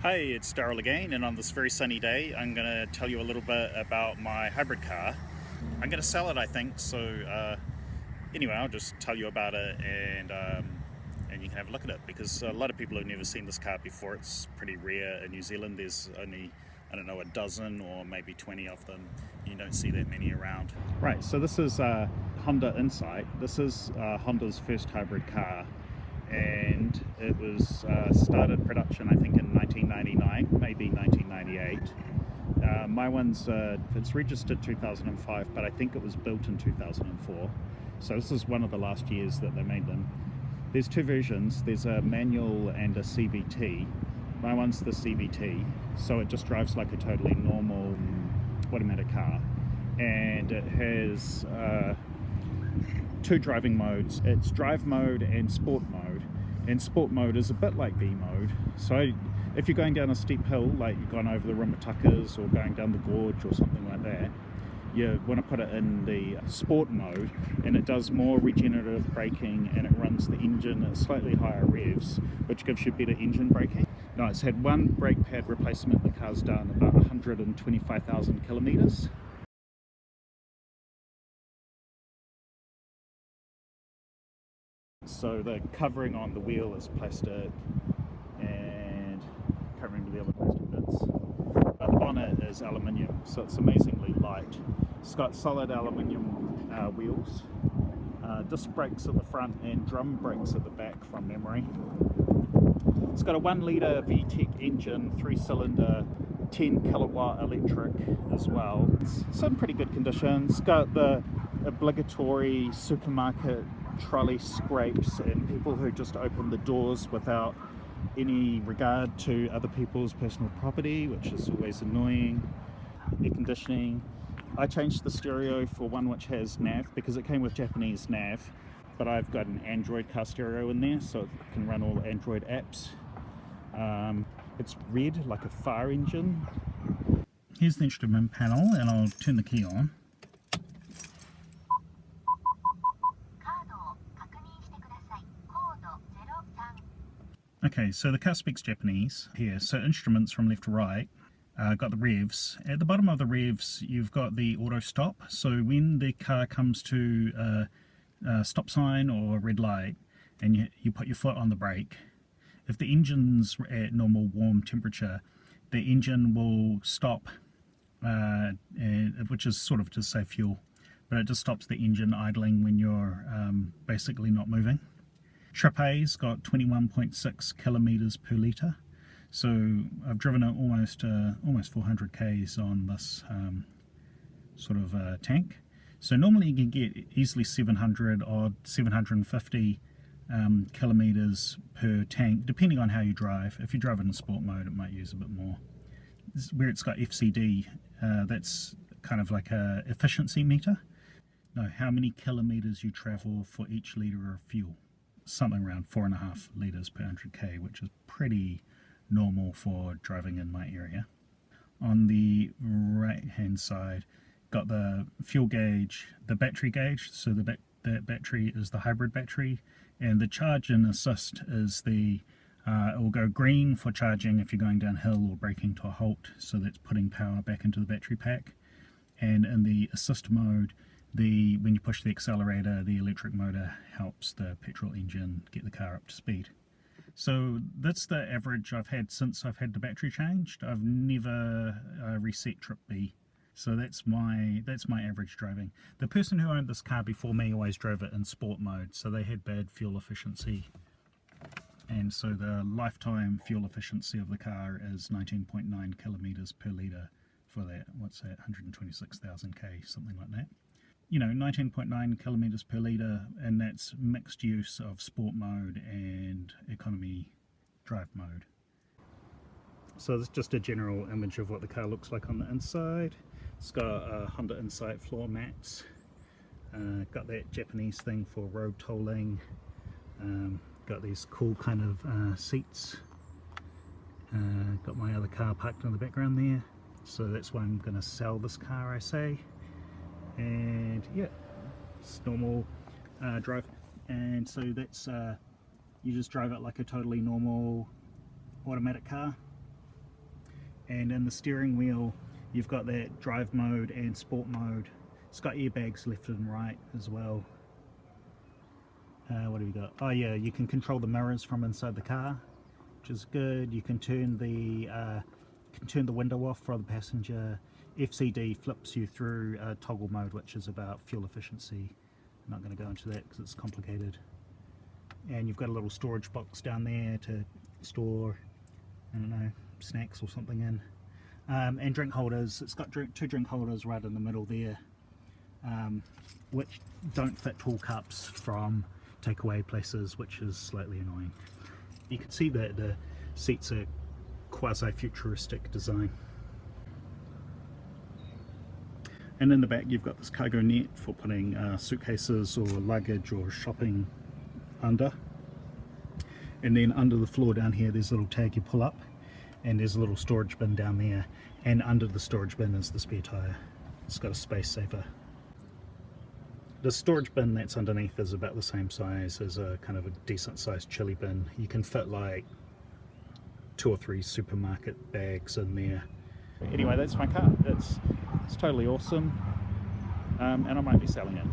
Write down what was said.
Hi, it's Daryl again, and on this very sunny day, I'm going to tell you a little bit about my hybrid car. I'm going to sell it, I think. So anyway, I'll just tell you about it, and you can have a look at it because a lot of people have never seen this car before. It's pretty rare in New Zealand. There's only, I don't know, a dozen or maybe 20 of them. You don't see that many around. Right. So this is Honda Insight. This is Honda's first hybrid car. And it was started production I think in 1999, maybe 1998. My one's it's registered 2005, but I think it was built in 2004. So this is one of the last years that they made them. There's two versions. There's a manual and a CVT. My one's the CVT, so it just drives like a totally normal automatic car, and it has two driving modes. It's drive mode and sport mode, and sport mode is a bit like B mode. So if you're going down a steep hill, like you're going over the Rimatukas or going down the gorge or something like that, you want to put it in the sport mode, and it does more regenerative braking, and it runs the engine at slightly higher revs, which gives you better engine braking. Now, it's had one brake pad replacement. The car's done about 125,000 kilometers. So the covering on the wheel is plastic, and I can't remember the other plastic bits. But the bonnet is aluminium, so it's amazingly light. It's got solid aluminium wheels, disc brakes at the front and drum brakes at the back from memory. It's got a 1 litre VTEC engine, 3-cylinder, 10 kilowatt electric as well. It's in pretty good condition. It's got the obligatory supermarket trolley scrapes and people who just open the doors without any regard to other people's personal property, which is always annoying. Air conditioning. I changed the stereo for one which has nav because it came with Japanese nav, but I've got an Android car stereo in there, so it can run all Android apps. It's red like a fire engine. Here's the instrument panel, and I'll turn the key on. Okay, so the car speaks Japanese here. So instruments from left to right. Got the revs. At the bottom of the revs, you've got the auto stop. So when the car comes to a stop sign or a red light, and you put your foot on the brake, if the engine's at normal warm temperature, the engine will stop, which is sort of to save fuel, but it just stops the engine idling when you're basically not moving. Trip A's got 21.6 kilometers per litre, so I've driven it almost 400 k's on this sort of tank. So normally you can get easily 700 or 750 kilometers per tank, depending on how you drive. If you drive it in sport mode, it might use a bit more. Where it's got FCD, that's kind of like a efficiency meter. No, how many kilometers you travel for each litre of fuel. Something around 4.5 litres per 100k, which is pretty normal for driving in my area. On the right hand side, got the fuel gauge, the battery gauge, so that battery is the hybrid battery, and the charge and assist is it will go green for charging if you're going downhill or braking to a halt, so that's putting power back into the battery pack. And in the assist mode, when you push the accelerator, the electric motor helps the petrol engine get the car up to speed. So that's the average I've had since I've had the battery changed. I've never reset Trip B. So that's my average driving. The person who owned this car before me always drove it in sport mode, so they had bad fuel efficiency. And so the lifetime fuel efficiency of the car is 19.9 kilometers per litre for that, what's that, 126,000 k, something like that. You know, 19.9 kilometers per litre, and that's mixed use of sport mode and economy drive mode. So this is just a general image of what the car looks like on the inside. It's got Honda Insight floor mats, got that Japanese thing for road tolling, got these cool kind of seats, got my other car parked in the background there, so that's why I'm going to sell this car, I say. And yeah, it's normal drive, and so that's you just drive it like a totally normal automatic car. And in the steering wheel, you've got that drive mode and sport mode. It's got airbags left and right as well. What have you got? Oh yeah, you can control the mirrors from inside the car, which is good. You can turn the window off for the passenger. FCD flips you through toggle mode, which is about fuel efficiency. I'm not going to go into that because it's complicated. And you've got a little storage box down there to store, I don't know, snacks or something in. And drink holders. It's got two drink holders right in the middle there, which don't fit tall cups from takeaway places, which is slightly annoying. You can see that the seats are quasi-futuristic design. And in the back you've got this cargo net for putting suitcases or luggage or shopping under. And then under the floor down here there's a little tag you pull up, and there's a little storage bin down there, and under the storage bin is the spare tyre. It's got a space saver. The storage bin that's underneath is about the same size as a kind of a decent sized chili bin. You can fit like 2 or 3 supermarket bags in there. Anyway, that's my car. It's totally awesome, and I might be selling it.